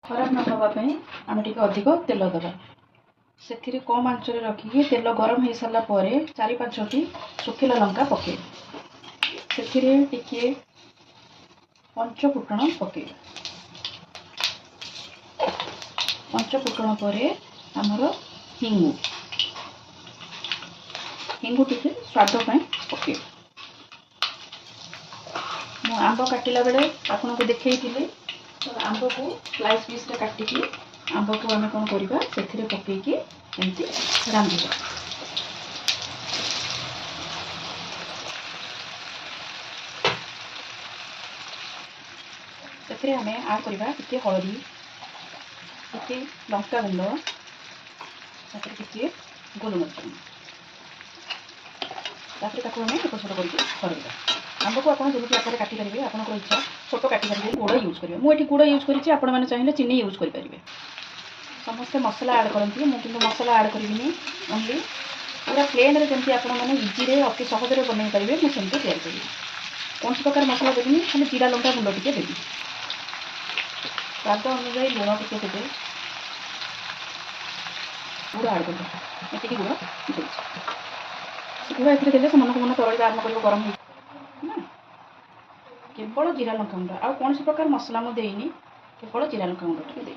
खराब न होगापी आम टे अधिक तेल दबा से कम आंचरे रखिकी तेल गरम हो सारा पर 4-5टी शुखिला लंका पके से पंचफुटण पके पंचफुटण पर आमर हिंगु हिंगु टी स्वाद पके मु आंब काटिला बेले आपन को देखई तो आंब को स्लाइस पीस रे काटिकी आंब को आम कौन करवा से पकईकी एमती रांधिबा से आम आड करवा टिके हलदी टिके लंका गुंड टिके गोलमरिच आम एपट सेपट करवा आंब को आपड़ जमी आकार काटिपारे आपंकर इच्छा छोट काटिपारे गुड़ यूज करेंगे मुझे गुड़ यूज करें चाहिए चीनी यूज करेंगे समस्ते मसला आड करती मुझे मसला आड करी ओनली पूरा प्लेन रे जमी आपने इजी अति सहज बनई पारे मुझे तैयारी करी कौन प्रकार मसला देवी खाली जीरा लंका गुंड टी देवी स्वाद अनुजाई लुण टी देते गुड़ आड कर गुड़ गुड़ ए मन को मन तरल आरम्भ कर गरम केवल जीरा लंका गुंड आ कौन प्रकार मसला मुझे देनी केवल जीरा लंका गुंड टी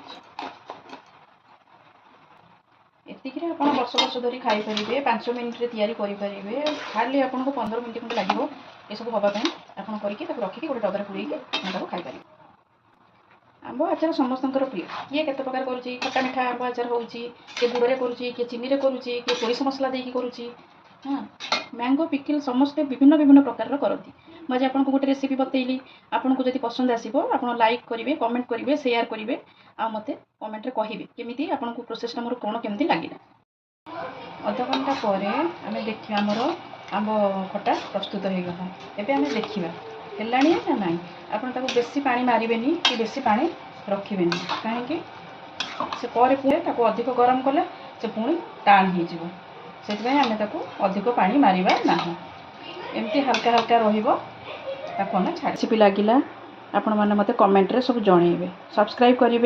एतिक आप वर्ष वर्ष धरी खाईपारे 5 मिनट तैयारी करेंगे खाली आपको 15 मिनट खंडे लगे ये सब हाँपाई आप करके रखिकी गोटे डबार पूरेकी खाईपारे आंब आचार समस्त प्रिय किए के प्रकार करुच्ची खट्टा मिठा आंब आचार हो गुड़ करुच्ची किए चीनी रे करुच्ची किए सोरिष मसला देकी करुच्ची हाँ मैंगो पिकिल समस्ते विभिन्न विभिन्न प्रकार करती मुझे आपको गोटे रेसिपी बतैली आपको जब पसंद आसो आप लाइक करेंगे कमेंट करेंगे शेयर करेंगे आ मते कमेंट कहे केमी आपको प्रोसेसटा मोर कौन केमती लगे अध घंटा पर आम देखा आमर आंब खटा प्रस्तुत हो गला एवं आम देखा है ना आप बेसी पानी मारे कि बेसी पानी रखे कहीं से पुणे अधिक गरम कले से पुणी टाण हो आम अधिक पानी मारिबा नाही एमती हल्का हल्का रहिबो ताको हम छाड़ रेसिपी लागिला आपण माने मते कमेंट रे सब जणेबे सब्सक्राइब करिवे।